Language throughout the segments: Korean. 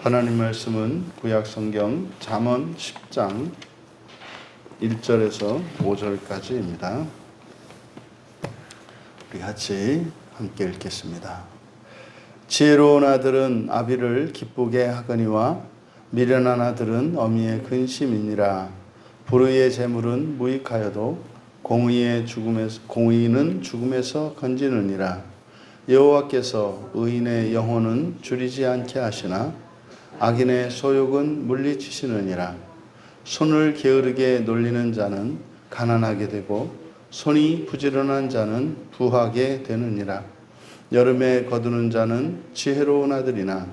하나님 말씀은 구약 성경 잠언 10장 1절에서 5절까지입니다. 우리 같이 함께 읽겠습니다. 지혜로운 아들은 아비를 기쁘게 하거니와 미련한 아들은 어미의 근심이니라. 불의의 재물은 무익하여도 공의는 죽음에서 건지느니라. 여호와께서 의인의 영혼은 줄이지 않게 하시나 악인의 소욕은 물리치시느니라. 손을 게으르게 놀리는 자는 가난하게 되고 손이 부지런한 자는 부하게 되느니라. 여름에 거두는 자는 지혜로운 아들이나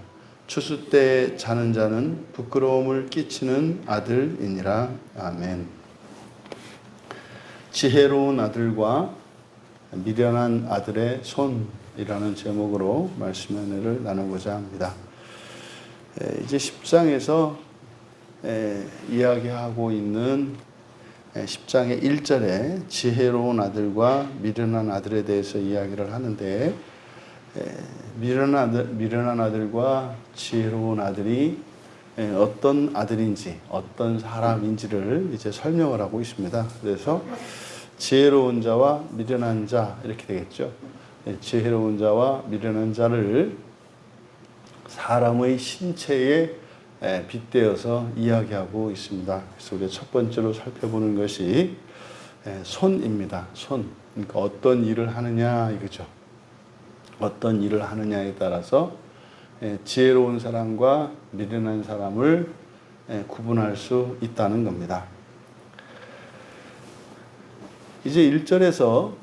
추수 때에 자는 자는 부끄러움을 끼치는 아들이니라. 아멘. 지혜로운 아들과 미련한 아들의 손이라는 제목으로 말씀 은혜를 나누고자 합니다. 이제 10장에서 이야기하고 있는 10장의 1절에 지혜로운 아들과 미련한 아들에 대해서 이야기를 하는데, 미련한 아들과 지혜로운 아들이 어떤 아들인지 어떤 사람인지를 이제 설명을 하고 있습니다. 그래서 지혜로운 자와 미련한 자 이렇게 되겠죠. 지혜로운 자와 미련한 자를 사람의 신체에 빗대어서 이야기하고 있습니다. 그래서 우리가 첫 번째로 살펴보는 것이 손입니다. 손. 그러니까 어떤 일을 하느냐 이거죠. 어떤 일을 하느냐에 따라서 지혜로운 사람과 미련한 사람을 구분할 수 있다는 겁니다. 이제 1절에서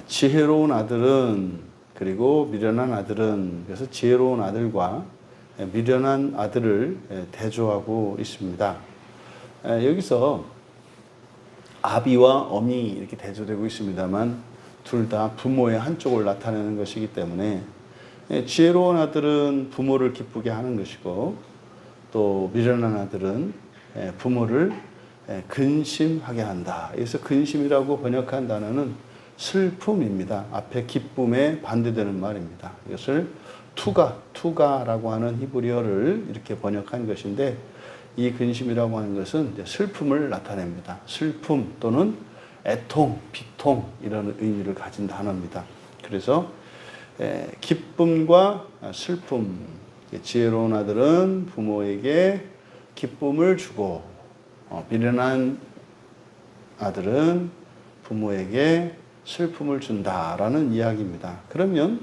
지혜로운 아들은 그리고 미련한 아들은, 그래서 지혜로운 아들과 미련한 아들을 대조하고 있습니다. 여기서 아비와 어미 이렇게 대조되고 있습니다만 둘 다 부모의 한쪽을 나타내는 것이기 때문에 지혜로운 아들은 부모를 기쁘게 하는 것이고, 또 미련한 아들은 부모를 근심하게 한다. 그래서 근심이라고 번역한 단어는 슬픔입니다. 앞에 기쁨에 반대되는 말입니다. 이것을 투가라고 하는 히브리어를 이렇게 번역한 것인데, 이 근심이라고 하는 것은 슬픔을 나타냅니다. 슬픔 또는 애통, 비통 이런 의미를 가진 단어입니다. 그래서 기쁨과 슬픔, 지혜로운 아들은 부모에게 기쁨을 주고 미련한 아들은 부모에게 슬픔을 준다라는 이야기입니다. 그러면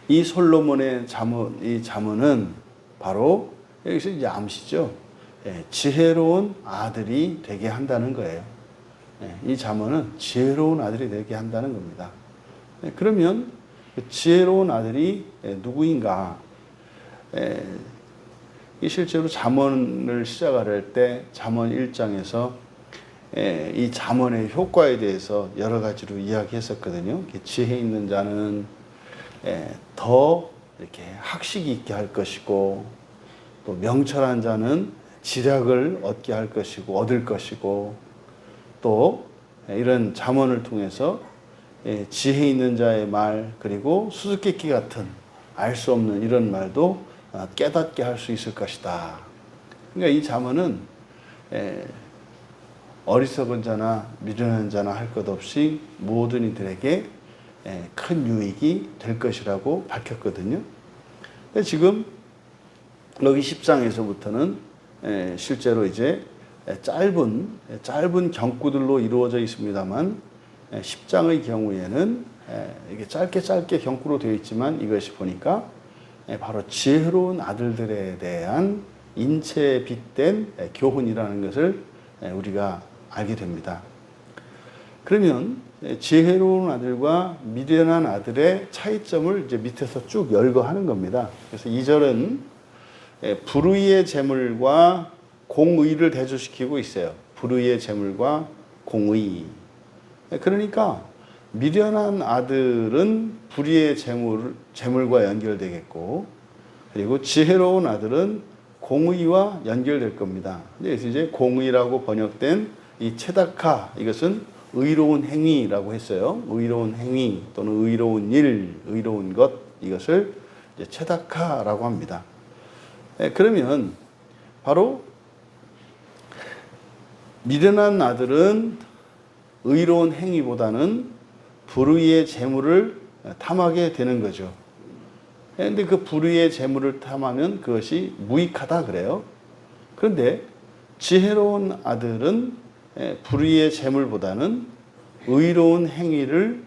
이 솔로몬의 잠언, 이 잠언은 바로 여기서 이제 암시죠. 지혜로운 아들이 되게 한다는 거예요. 이 잠언은 지혜로운 아들이 되게 한다는 겁니다. 그러면 지혜로운 아들이 누구인가? 실제로 잠언을 시작할 때 잠언 1장에서 이 잠언의 효과에 대해서 여러 가지로 이야기했었거든요. 지혜 있는 자는 더 이렇게 학식이 있게 할 것이고, 또 명철한 자는 지략을 얻게 할 것이고, 얻을 것이고, 또 이런 잠언을 통해서 지혜 있는 자의 말, 그리고 수수께끼 같은 알 수 없는 이런 말도 깨닫게 할 수 있을 것이다. 그러니까 이 잠언은 어리석은 자나 미련한 자나 할 것 없이 모든 이들에게 큰 유익이 될 것이라고 밝혔거든요. 지금 여기 10장에서부터는 실제로 이제 짧은 경구들로 이루어져 있습니다만, 10장의 경우에는 이게 짧게 경구로 되어 있지만, 이것이 보니까 바로 지혜로운 아들들에 대한 인체에 빗댄 교훈이라는 것을 우리가 알게 됩니다. 그러면 지혜로운 아들과 미련한 아들의 차이점을 이제 밑에서 쭉 열거하는 겁니다. 그래서 2절은 불의의 재물과 공의를 대조시키고 있어요. 불의의 재물과 공의. 그러니까 미련한 아들은 불의의 재물과 연결되겠고, 그리고 지혜로운 아들은 공의와 연결될 겁니다. 그래서 이제 공의라고 번역된 이 체다카, 이것은 의로운 행위라고 했어요. 의로운 행위 또는 의로운 일, 의로운 것, 이것을 이제 체다카라고 합니다. 그러면 바로 미련한 아들은 의로운 행위보다는 불의의 재물을 탐하게 되는 거죠. 그런데 그 불의의 재물을 탐하면 그것이 무익하다 그래요. 그런데 지혜로운 아들은 불의의 재물보다는 의로운 행위를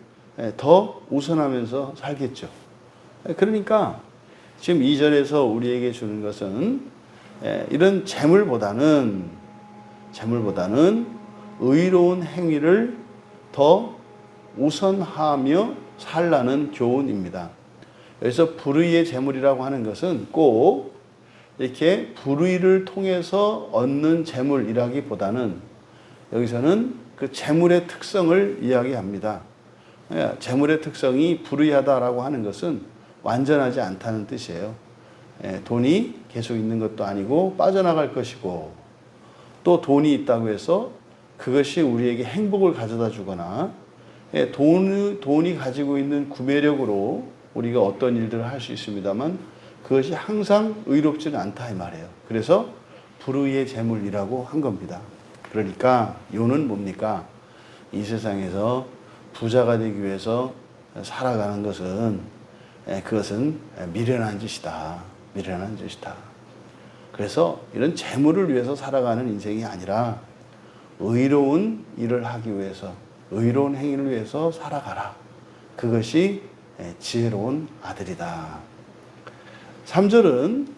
더 우선하면서 살겠죠. 그러니까 지금 2절에서 우리에게 주는 것은 이런 재물보다는 의로운 행위를 더 우선하며 살라는 교훈입니다. 여기서 불의의 재물이라고 하는 것은 꼭 이렇게 불의를 통해서 얻는 재물이라기보다는 여기서는 그 재물의 특성을 이야기합니다. 재물의 특성이 불의하다라고 하는 것은 완전하지 않다는 뜻이에요. 돈이 계속 있는 것도 아니고 빠져나갈 것이고, 또 돈이 있다고 해서 그것이 우리에게 행복을 가져다 주거나 돈이 가지고 있는 구매력으로 우리가 어떤 일들을 할 수 있습니다만 그것이 항상 의롭지는 않다 이 말이에요. 그래서 불의의 재물이라고 한 겁니다. 그러니까 요는 뭡니까? 이 세상에서 부자가 되기 위해서 살아가는 것은 그것은 미련한 짓이다. 미련한 짓이다. 그래서 이런 재물을 위해서 살아가는 인생이 아니라 의로운 일을 하기 위해서, 의로운 행위를 위해서 살아가라. 그것이 지혜로운 아들이다. 3절은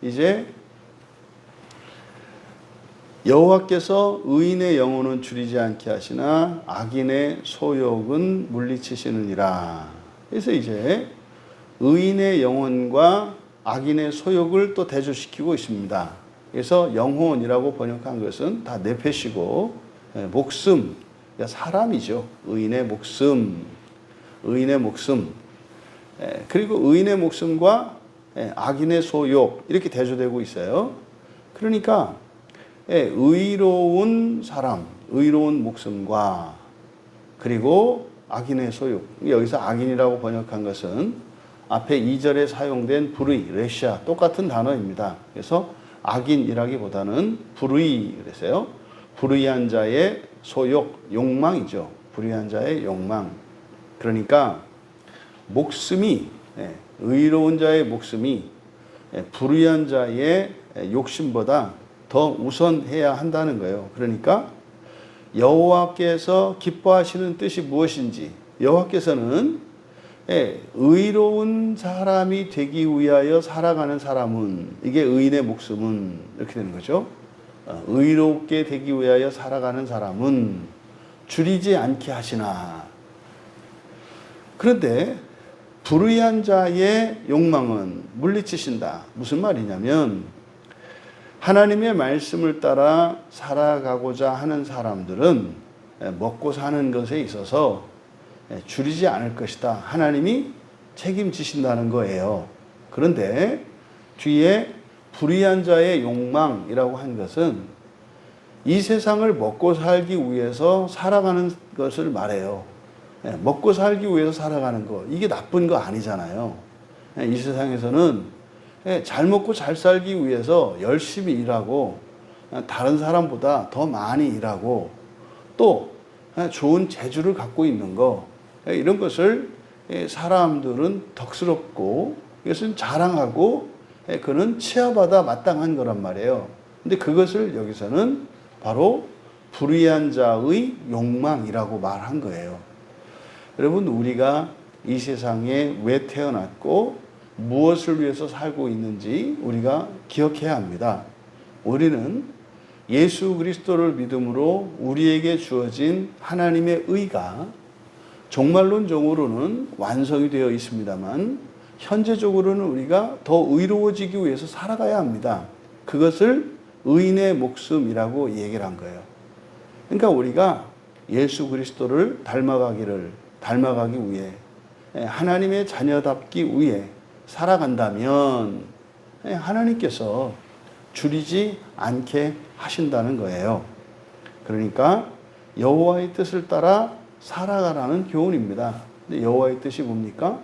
이제 여호와께서 의인의 영혼은 줄이지 않게 하시나 악인의 소욕은 물리치시느니라. 그래서 이제 의인의 영혼과 악인의 소욕을 또 대조시키고 있습니다. 그래서 영혼이라고 번역한 것은 다 네페시고 목숨, 사람이죠. 의인의 목숨, 그리고 의인의 목숨과 악인의 소욕 이렇게 대조되고 있어요. 그러니까 의로운 사람, 의로운 목숨과 그리고 악인의 소욕. 여기서 악인이라고 번역한 것은 앞에 2절에 사용된 불의, 레시아 똑같은 단어입니다. 그래서 악인이라기보다는 불의 그랬어요. 불의한 자의 소욕, 욕망이죠. 불의한 자의 욕망. 그러니까 목숨이, 의로운 자의 목숨이 불의한 자의 욕심보다 더 우선해야 한다는 거예요. 그러니까 여호와께서 기뻐하시는 뜻이 무엇인지, 여호와께서는 의로운 사람이 되기 위하여 살아가는 사람은, 이게 의인의 목숨은 이렇게 되는 거죠. 의롭게 되기 위하여 살아가는 사람은 줄이지 않게 하시나. 그런데 불의한 자의 욕망은 물리치신다. 무슨 말이냐면 하나님의 말씀을 따라 살아가고자 하는 사람들은 먹고 사는 것에 있어서 줄이지 않을 것이다. 하나님이 책임지신다는 거예요. 그런데 뒤에 불의한 자의 욕망이라고 한 것은 이 세상을 먹고 살기 위해서 살아가는 것을 말해요. 먹고 살기 위해서 살아가는 거, 이게 나쁜 거 아니잖아요. 이 세상에서는 잘 먹고 잘 살기 위해서 열심히 일하고 다른 사람보다 더 많이 일하고 또 좋은 재주를 갖고 있는 거, 이런 것을 사람들은 덕스럽고 이것은 자랑하고 그는 치아받아 마땅한 거란 말이에요. 근데 그것을 여기서는 바로 불의한 자의 욕망이라고 말한 거예요. 여러분, 우리가 이 세상에 왜 태어났고 무엇을 위해서 살고 있는지 우리가 기억해야 합니다. 우리는 예수 그리스도를 믿음으로 우리에게 주어진 하나님의 의가 종말론적으로는 완성이 되어 있습니다만 현재적으로는 우리가 더 의로워지기 위해서 살아가야 합니다. 그것을 의인의 목숨이라고 얘기를 한 거예요. 그러니까 우리가 예수 그리스도를 닮아가기 위해, 하나님의 자녀답기 위해 살아간다면 하나님께서 줄이지 않게 하신다는 거예요. 그러니까 여호와의 뜻을 따라 살아가라는 교훈입니다. 근데 여호와의 뜻이 뭡니까?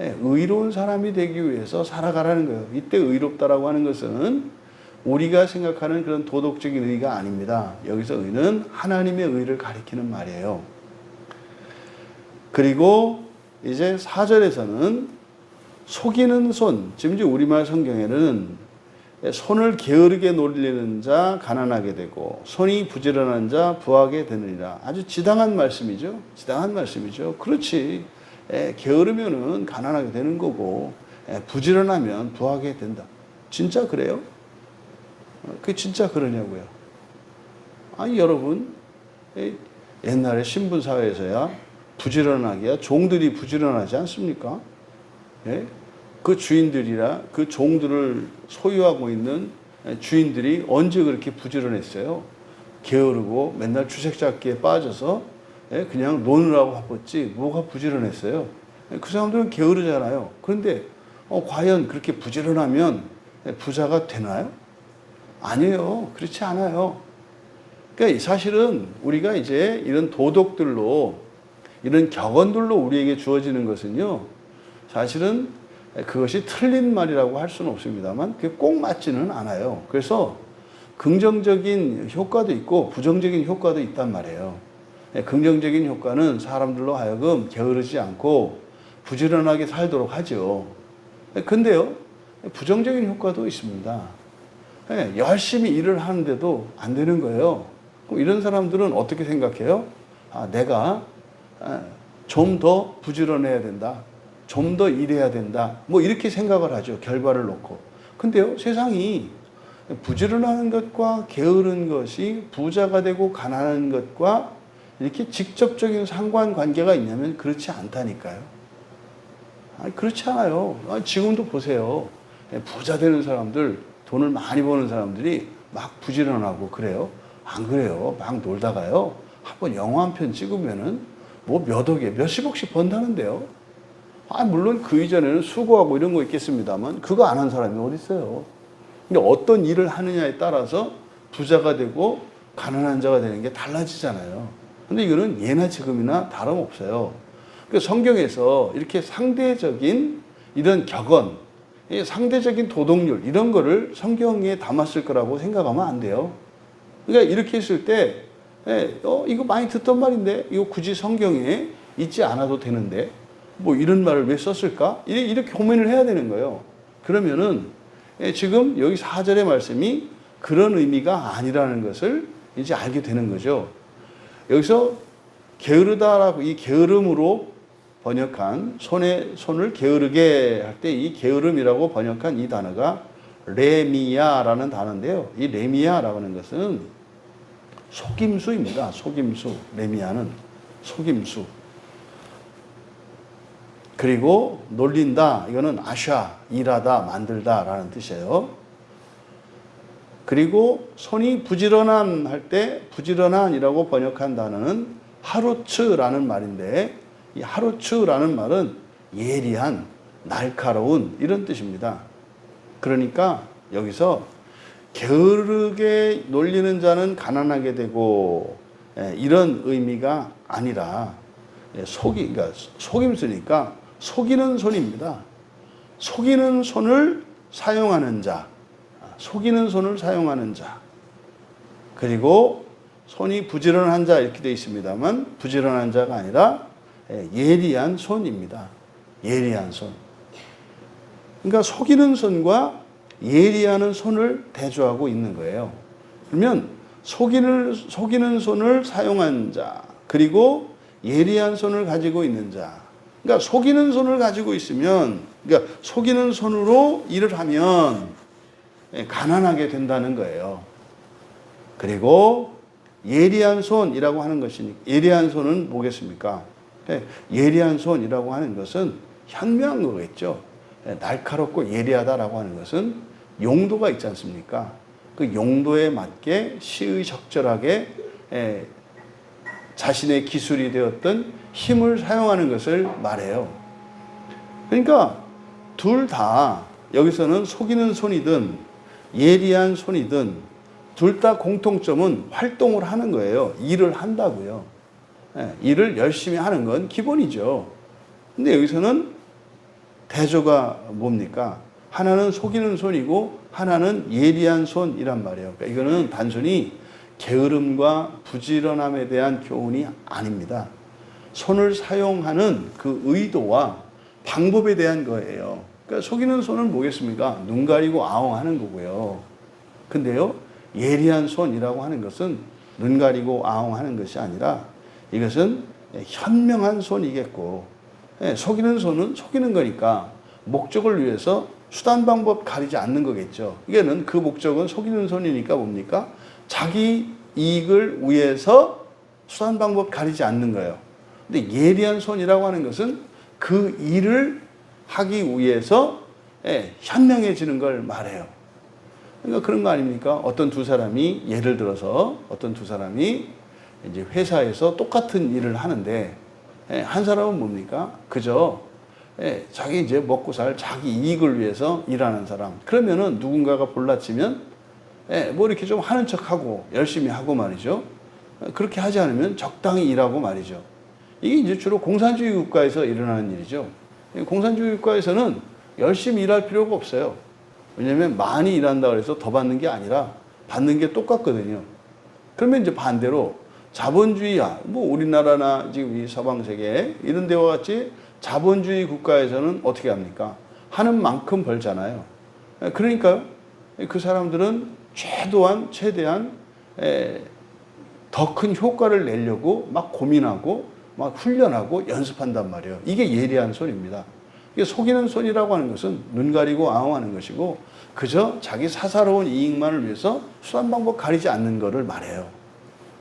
의로운 사람이 되기 위해서 살아가라는 거예요. 이때 의롭다라고 하는 것은 우리가 생각하는 그런 도덕적인 의가 아닙니다. 여기서 의는 하나님의 의를 가리키는 말이에요. 그리고 이제 4절에서는 속이는 손, 지금 우리말 성경에는 손을 게으르게 놀리는 자 가난하게 되고 손이 부지런한 자 부하게 되느니라. 아주 지당한 말씀이죠. 지당한 말씀이죠. 그렇지. 게으르면은 가난하게 되는 거고 부지런하면 부하게 된다. 진짜 그래요? 그게 진짜 그러냐고요. 아니 여러분 옛날에 신분사회에서야 부지런하기야 종들이 부지런하지 않습니까? 그 주인들이라 그 종들을 소유하고 있는 주인들이 언제 그렇게 부지런했어요? 게으르고 맨날 주색 잡기에 빠져서 그냥 노느라고 바빴지 뭐가 부지런했어요? 그 사람들은 게으르잖아요. 그런데 과연 그렇게 부지런하면 부자가 되나요? 아니에요. 그렇지 않아요. 그러니까 사실은 우리가 이제 이런 도덕들로 이런 격언들로 우리에게 주어지는 것은요. 사실은 그것이 틀린 말이라고 할 수는 없습니다만 그게 꼭 맞지는 않아요. 그래서 긍정적인 효과도 있고 부정적인 효과도 있단 말이에요. 긍정적인 효과는 사람들로 하여금 게으르지 않고 부지런하게 살도록 하죠. 근데요, 부정적인 효과도 있습니다. 열심히 일을 하는데도 안 되는 거예요. 그럼 이런 사람들은 어떻게 생각해요? 내가 좀 더 부지런해야 된다. 좀 더 일해야 된다. 뭐 이렇게 생각을 하죠. 결과를 놓고. 근데요, 세상이 부지런하는 것과 게으른 것이 부자가 되고 가난한 것과 이렇게 직접적인 상관관계가 있냐면 그렇지 않다니까요. 그렇지 않아요. 지금도 보세요. 부자 되는 사람들, 돈을 많이 버는 사람들이 막 부지런하고 그래요. 안 그래요. 막 놀다가요. 한번 영화 한 편 찍으면은 뭐 몇 억에 몇십억씩 번다는데요. 물론 그 이전에는 수고하고 이런 거 있겠습니다만 그거 안 한 사람이 어디 있어요. 근데 어떤 일을 하느냐에 따라서 부자가 되고 가난한 자가 되는 게 달라지잖아요. 근데 이거는 예나 지금이나 다름없어요. 그러니까 성경에서 이렇게 상대적인 이런 격언, 상대적인 도덕률 이런 거를 성경에 담았을 거라고 생각하면 안 돼요. 그러니까 이렇게 했을 때 이거 많이 듣던 말인데 이거 굳이 성경에 있지 않아도 되는데 뭐 이런 말을 왜 썼을까? 이렇게 고민을 해야 되는 거예요. 그러면은 지금 여기 4절의 말씀이 그런 의미가 아니라는 것을 이제 알게 되는 거죠. 여기서 게으르다라고 이 게으름으로 번역한 손을 게으르게 할 때 이 게으름이라고 번역한 이 단어가 레미야라는 단어인데요. 이 레미야라고 하는 것은 속임수입니다. 속임수. 레미야는 속임수. 그리고 놀린다. 이거는 아샤, 일하다, 만들다라는 뜻이에요. 그리고 손이 부지런한 할 때 부지런한이라고 번역한 단어는 하루츠라는 말인데 이 하루츠라는 말은 예리한, 날카로운 이런 뜻입니다. 그러니까 여기서 게으르게 놀리는 자는 가난하게 되고 이런 의미가 아니라 그러니까 속임수니까 속이는 손입니다. 속이는 손을 사용하는 자, 속이는 손을 사용하는 자. 그리고 손이 부지런한 자 이렇게 되어 있습니다만 부지런한 자가 아니라 예리한 손입니다. 예리한 손. 그러니까 속이는 손과 예리하는 손을 대조하고 있는 거예요. 그러면 속이는 손을 사용한 자, 그리고 예리한 손을 가지고 있는 자. 그러니까 속이는 손을 가지고 있으면, 그러니까 속이는 손으로 일을 하면 가난하게 된다는 거예요. 그리고 예리한 손이라고 하는 것이니, 예리한 손은 뭐겠습니까? 예리한 손이라고 하는 것은 현명한 거겠죠. 날카롭고 예리하다라고 하는 것은 용도가 있지 않습니까? 그 용도에 맞게 시의적절하게 자신의 기술이 되었던 힘을 사용하는 것을 말해요. 그러니까 둘 다 여기서는 속이는 손이든 예리한 손이든 둘 다 공통점은 활동을 하는 거예요. 일을 한다고요. 일을 열심히 하는 건 기본이죠. 근데 여기서는 대조가 뭡니까? 하나는 속이는 손이고 하나는 예리한 손이란 말이에요. 그러니까 이거는 단순히 게으름과 부지런함에 대한 교훈이 아닙니다. 손을 사용하는 그 의도와 방법에 대한 거예요. 그러니까 속이는 손은 뭐겠습니까? 눈 가리고 아웅하는 거고요. 근데요, 예리한 손이라고 하는 것은 눈 가리고 아웅하는 것이 아니라 이것은 현명한 손이겠고, 속이는 손은 속이는 거니까 목적을 위해서 수단 방법 가리지 않는 거겠죠. 이게는 그 목적은 속이는 손이니까 뭡니까? 자기 이익을 위해서 수단 방법 가리지 않는 거예요. 근데 예리한 손이라고 하는 것은 그 일을 하기 위해서 현명해지는 걸 말해요. 그러니까 그런 거 아닙니까? 어떤 두 사람이 예를 들어서 어떤 두 사람이 이제 회사에서 똑같은 일을 하는데 한 사람은 뭡니까? 그저 자기 이제 먹고 살 자기 이익을 위해서 일하는 사람. 그러면은 누군가가 볼라치면 뭐 이렇게 좀 하는 척하고 열심히 하고 말이죠. 그렇게 하지 않으면 적당히 일하고 말이죠. 이게 이제 주로 공산주의 국가에서 일어나는 일이죠. 공산주의 국가에서는 열심히 일할 필요가 없어요. 왜냐하면 많이 일한다고 해서 더 받는 게 아니라 받는 게 똑같거든요. 그러면 이제 반대로 자본주의야, 뭐 우리나라나 지금 이 서방 세계 이런 데와 같이 자본주의 국가에서는 어떻게 합니까? 하는 만큼 벌잖아요. 그러니까요, 그 사람들은 최대한 더 큰 효과를 내려고 막 고민하고 막 훈련하고 연습한단 말이에요. 이게 예리한 손입니다. 이게 속이는 손이라고 하는 것은 눈 가리고 아웅하는 것이고 그저 자기 사사로운 이익만을 위해서 수단 방법 가리지 않는 것을 말해요.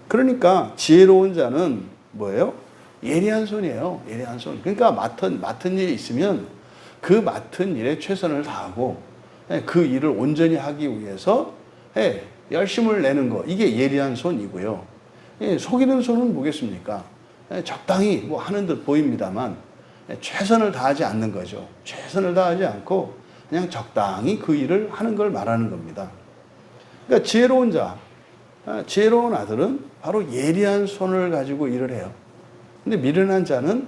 그러니까 지혜로운 자는 뭐예요? 예리한 손이에요. 예리한 손. 그러니까 맡은 일이 있으면 그 맡은 일에 최선을 다하고 그 일을 온전히 하기 위해서 열심을 내는 거. 이게 예리한 손이고요. 속이는 손은 뭐겠습니까? 적당히 뭐 하는 듯 보입니다만 최선을 다하지 않는 거죠. 최선을 다하지 않고 그냥 적당히 그 일을 하는 걸 말하는 겁니다. 그러니까 지혜로운 자, 지혜로운 아들은 바로 예리한 손을 가지고 일을 해요. 근데 미련한 자는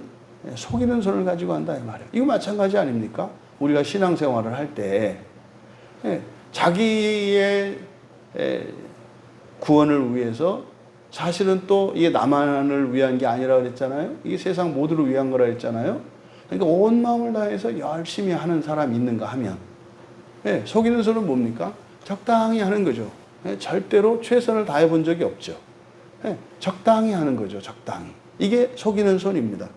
속이는 손을 가지고 한다 이 말이에요. 이거 마찬가지 아닙니까? 우리가 신앙생활을 할 때 자기의 구원을 위해서 사실은 또 이게 나만을 위한 게 아니라 그랬잖아요. 이게 세상 모두를 위한 거라 했잖아요. 그러니까 온 마음을 다해서 열심히 하는 사람이 있는가 하면 속이는 손은 뭡니까? 적당히 하는 거죠. 절대로 최선을 다해 본 적이 없죠. 적당히 하는 거죠. 적당히. 이게 속이는 손입니다.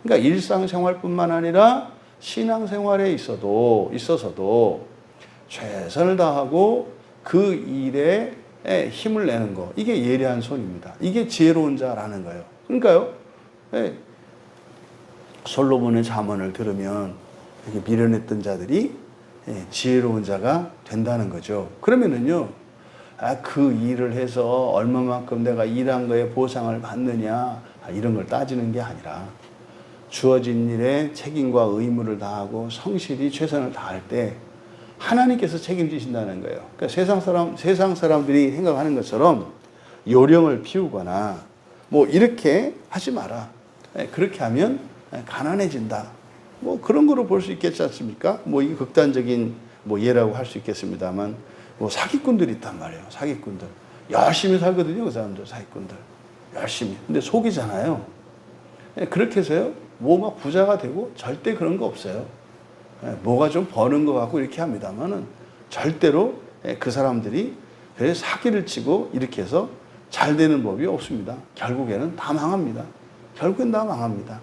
그러니까 일상생활뿐만 아니라 신앙생활에 있어서도 최선을 다하고 그 일에 힘을 내는 거. 이게 예리한 손입니다. 이게 지혜로운 자라는 거예요. 그러니까요. 솔로몬의 잠언을 들으면 이렇게 미련했던 자들이 지혜로운 자가 된다는 거죠. 그러면은요, 그 일을 해서 얼마만큼 내가 일한 거에 보상을 받느냐, 이런 걸 따지는 게 아니라 주어진 일에 책임과 의무를 다하고 성실히 최선을 다할 때 하나님께서 책임지신다는 거예요. 그러니까 세상 사람들이 생각하는 것처럼 요령을 피우거나 뭐 이렇게 하지 마라. 그렇게 하면 가난해진다. 뭐 그런 거로 볼 수 있겠지 않습니까? 뭐 이게 극단적인 뭐 예라고 할 수 있겠습니다만 뭐 사기꾼들이 있단 말이에요. 사기꾼들. 열심히 살거든요. 그 사람들 사기꾼들. 열심히. 근데 속이잖아요. 그렇게 해서요. 뭐 막 부자가 되고 절대 그런 거 없어요. 뭐가 좀 버는 것 같고 이렇게 합니다만은 절대로 그 사람들이 그래서 사기를 치고 이렇게 해서 잘 되는 법이 없습니다. 결국에는 다 망합니다. 결국엔 다 망합니다.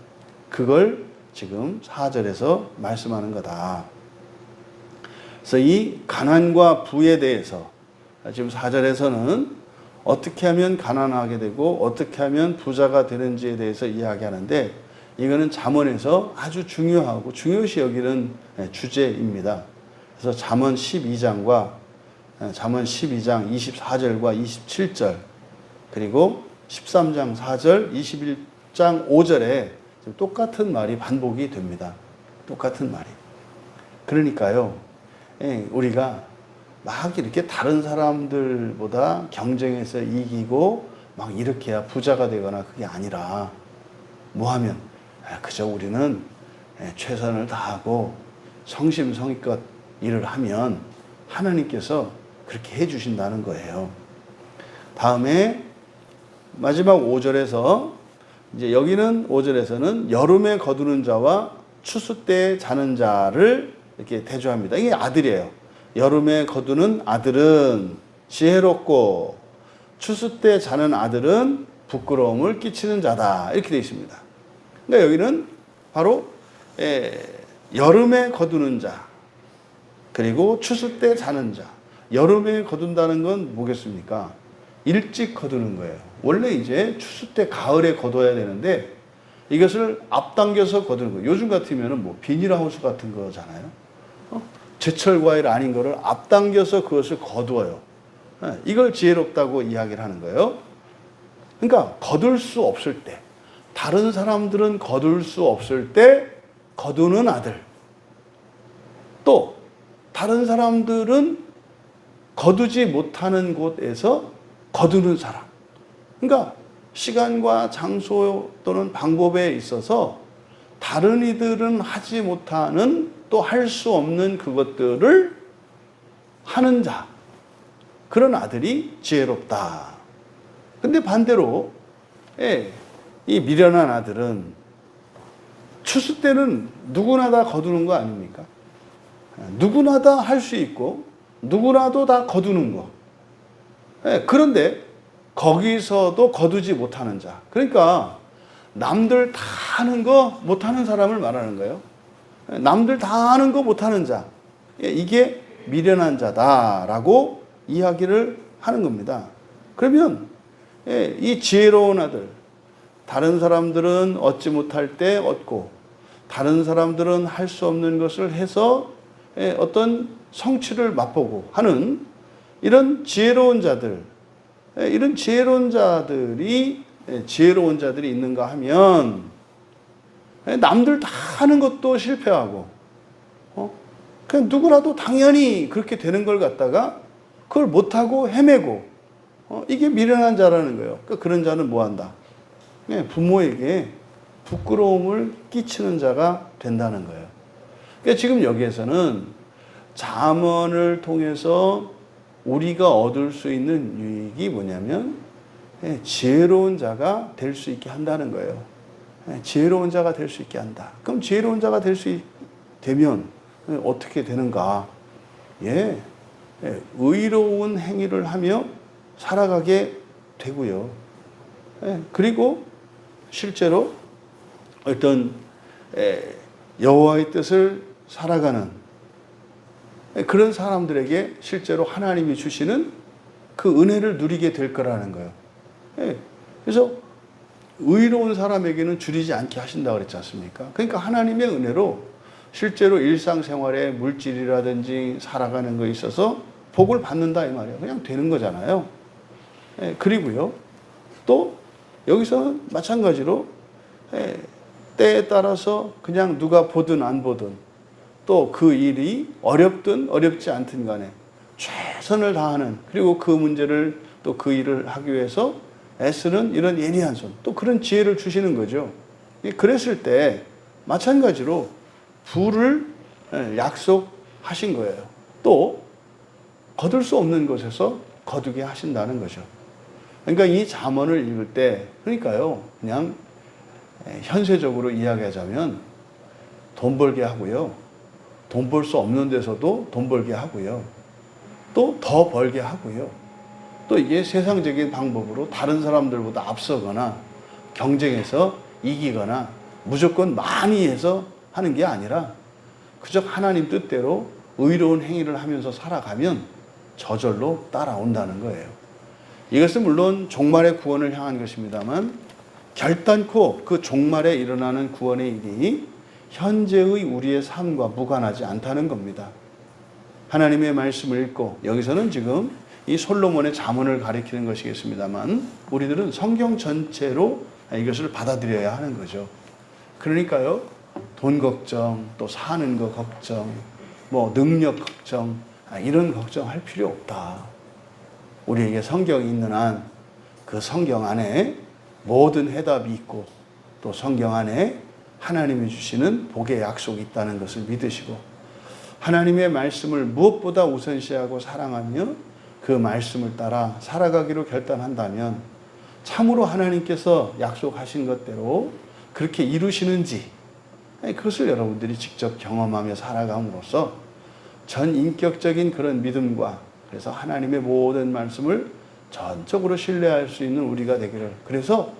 그걸 지금 4절에서 말씀하는 거다. 그래서 이 가난과 부에 대해서 지금 4절에서는 어떻게 하면 가난하게 되고 어떻게 하면 부자가 되는지에 대해서 이야기하는데 이거는 잠언에서 아주 중요하고 중요시 여기는 주제입니다. 그래서 잠언 12장 24절과 27절 그리고 13장 4절, 21장 5절에 똑같은 말이 반복이 됩니다. 똑같은 말이. 그러니까요, 우리가 막 이렇게 다른 사람들보다 경쟁해서 이기고 막 이렇게 해야 부자가 되거나 그게 아니라 뭐 하면 그저 우리는 최선을 다하고 성심성의껏 일을 하면 하나님께서 그렇게 해주신다는 거예요. 다음에 마지막 5절에서 이제 여기는 5절에서는 여름에 거두는 자와 추수 때 자는 자를 이렇게 대조합니다. 이게 아들이에요. 여름에 거두는 아들은 지혜롭고 추수 때 자는 아들은 부끄러움을 끼치는 자다. 이렇게 되어 있습니다. 그러니까 여기는 바로 여름에 거두는 자 그리고 추수 때 자는 자. 여름에 거둔다는 건 뭐겠습니까? 일찍 거두는 거예요. 원래 이제 추수 때 가을에 거둬야 되는데 이것을 앞당겨서 거두는 거예요. 요즘 같으면 뭐 비닐하우스 같은 거잖아요. 제철 과일 아닌 거를 앞당겨서 그것을 거두어요. 이걸 지혜롭다고 이야기를 하는 거예요. 그러니까 거둘 수 없을 때, 다른 사람들은 거둘 수 없을 때 거두는 아들, 또 다른 사람들은 거두지 못하는 곳에서 거두는 사람. 그러니까 시간과 장소 또는 방법에 있어서 다른 이들은 하지 못하는 또 할 수 없는 그것들을 하는 자, 그런 아들이 지혜롭다. 근데 반대로 이 미련한 아들은 추수 때는 누구나 다 거두는 거 아닙니까? 누구나 다 할 수 있고 누구라도 다 거두는 거. 그런데 거기서도 거두지 못하는 자. 그러니까 남들 다 하는 거 못하는 사람을 말하는 거예요. 남들 다 하는 거 못하는 자. 이게 미련한 자다라고 이야기를 하는 겁니다. 그러면 이 지혜로운 아들, 다른 사람들은 얻지 못할 때 얻고 다른 사람들은 할 수 없는 것을 해서 어떤 성취를 맛보고 하는 이런 지혜로운 자들, 이런 지혜로운 자들이 있는가 하면 남들 다 하는 것도 실패하고 그냥 누구라도 당연히 그렇게 되는 걸 갖다가 그걸 못하고 헤매고 이게 미련한 자라는 거예요. 그러니까 그런 자는 뭐한다? 부모에게 부끄러움을 끼치는 자가 된다는 거예요. 그러니까 지금 여기에서는 잠언을 통해서 우리가 얻을 수 있는 유익이 뭐냐면 지혜로운 자가 될 수 있게 한다는 거예요. 지혜로운 자가 될 수 있게 한다. 그럼 지혜로운 자가 되면 어떻게 되는가? 의로운 행위를 하며 살아가게 되고요. 그리고 실제로 어떤 여호와의 뜻을 살아가는 그런 사람들에게 실제로 하나님이 주시는 그 은혜를 누리게 될 거라는 거예요. 그래서 의로운 사람에게는 줄이지 않게 하신다고 그랬지 않습니까? 그러니까 하나님의 은혜로 실제로 일상생활에 물질이라든지 살아가는 거에 있어서 복을 받는다 이 말이에요. 그냥 되는 거잖아요. 그리고요. 또 여기서는 마찬가지로 때에 따라서 그냥 누가 보든 안 보든 또 그 일이 어렵든 어렵지 않든 간에 최선을 다하는, 그리고 그 문제를 또 그 일을 하기 위해서 애쓰는 이런 예리한 손, 또 그런 지혜를 주시는 거죠. 그랬을 때 마찬가지로 부를 약속하신 거예요. 또 거둘 수 없는 곳에서 거두게 하신다는 거죠. 그러니까 이 잠언을 읽을 때, 그러니까요, 그냥 현세적으로 이야기하자면 돈 벌게 하고요, 돈 벌 수 없는 데서도 돈 벌게 하고요, 또 더 벌게 하고요, 또 이게 세상적인 방법으로 다른 사람들보다 앞서거나 경쟁해서 이기거나 무조건 많이 해서 하는 게 아니라 그저 하나님 뜻대로 의로운 행위를 하면서 살아가면 저절로 따라온다는 거예요. 이것은 물론 종말의 구원을 향한 것입니다만 결단코 그 종말에 일어나는 구원의 일이 현재의 우리의 삶과 무관하지 않다는 겁니다. 하나님의 말씀을 읽고, 여기서는 지금 이 솔로몬의 잠언을 가리키는 것이겠습니다만 우리들은 성경 전체로 이것을 받아들여야 하는 거죠. 그러니까요, 돈 걱정, 또 사는 거 걱정, 뭐 능력 걱정, 이런 걱정할 필요 없다. 우리에게 성경이 있는 한 그 성경 안에 모든 해답이 있고, 또 성경 안에 하나님이 주시는 복의 약속이 있다는 것을 믿으시고, 하나님의 말씀을 무엇보다 우선시하고 사랑하며 그 말씀을 따라 살아가기로 결단한다면 참으로 하나님께서 약속하신 것대로 그렇게 이루시는지 그것을 여러분들이 직접 경험하며 살아감으로써 전인격적인 그런 믿음과 그래서 하나님의 모든 말씀을 전적으로 신뢰할 수 있는 우리가 되기를, 그래서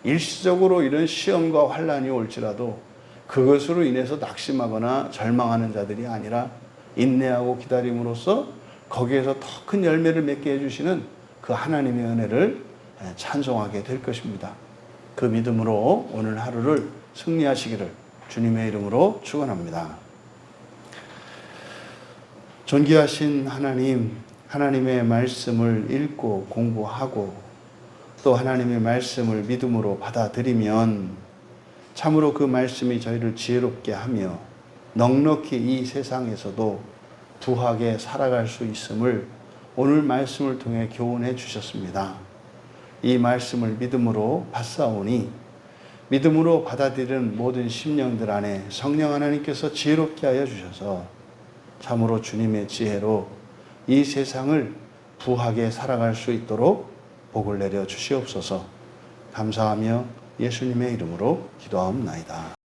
일시적으로 이런 시험과 환난이 올지라도 그것으로 인해서 낙심하거나 절망하는 자들이 아니라 인내하고 기다림으로써 거기에서 더 큰 열매를 맺게 해주시는 그 하나님의 은혜를 찬송하게 될 것입니다. 그 믿음으로 오늘 하루를 승리하시기를 주님의 이름으로 축원합니다. 존귀하신 하나님, 하나님의 말씀을 읽고 공부하고 또 하나님의 말씀을 믿음으로 받아들이면 참으로 그 말씀이 저희를 지혜롭게 하며 넉넉히 이 세상에서도 부하게 살아갈 수 있음을 오늘 말씀을 통해 교훈해 주셨습니다. 이 말씀을 믿음으로 받사오니 믿음으로 받아들이는 모든 심령들 안에 성령 하나님께서 지혜롭게 하여 주셔서 참으로 주님의 지혜로 이 세상을 부하게 살아갈 수 있도록 복을 내려 주시옵소서. 감사하며 예수님의 이름으로 기도하옵나이다.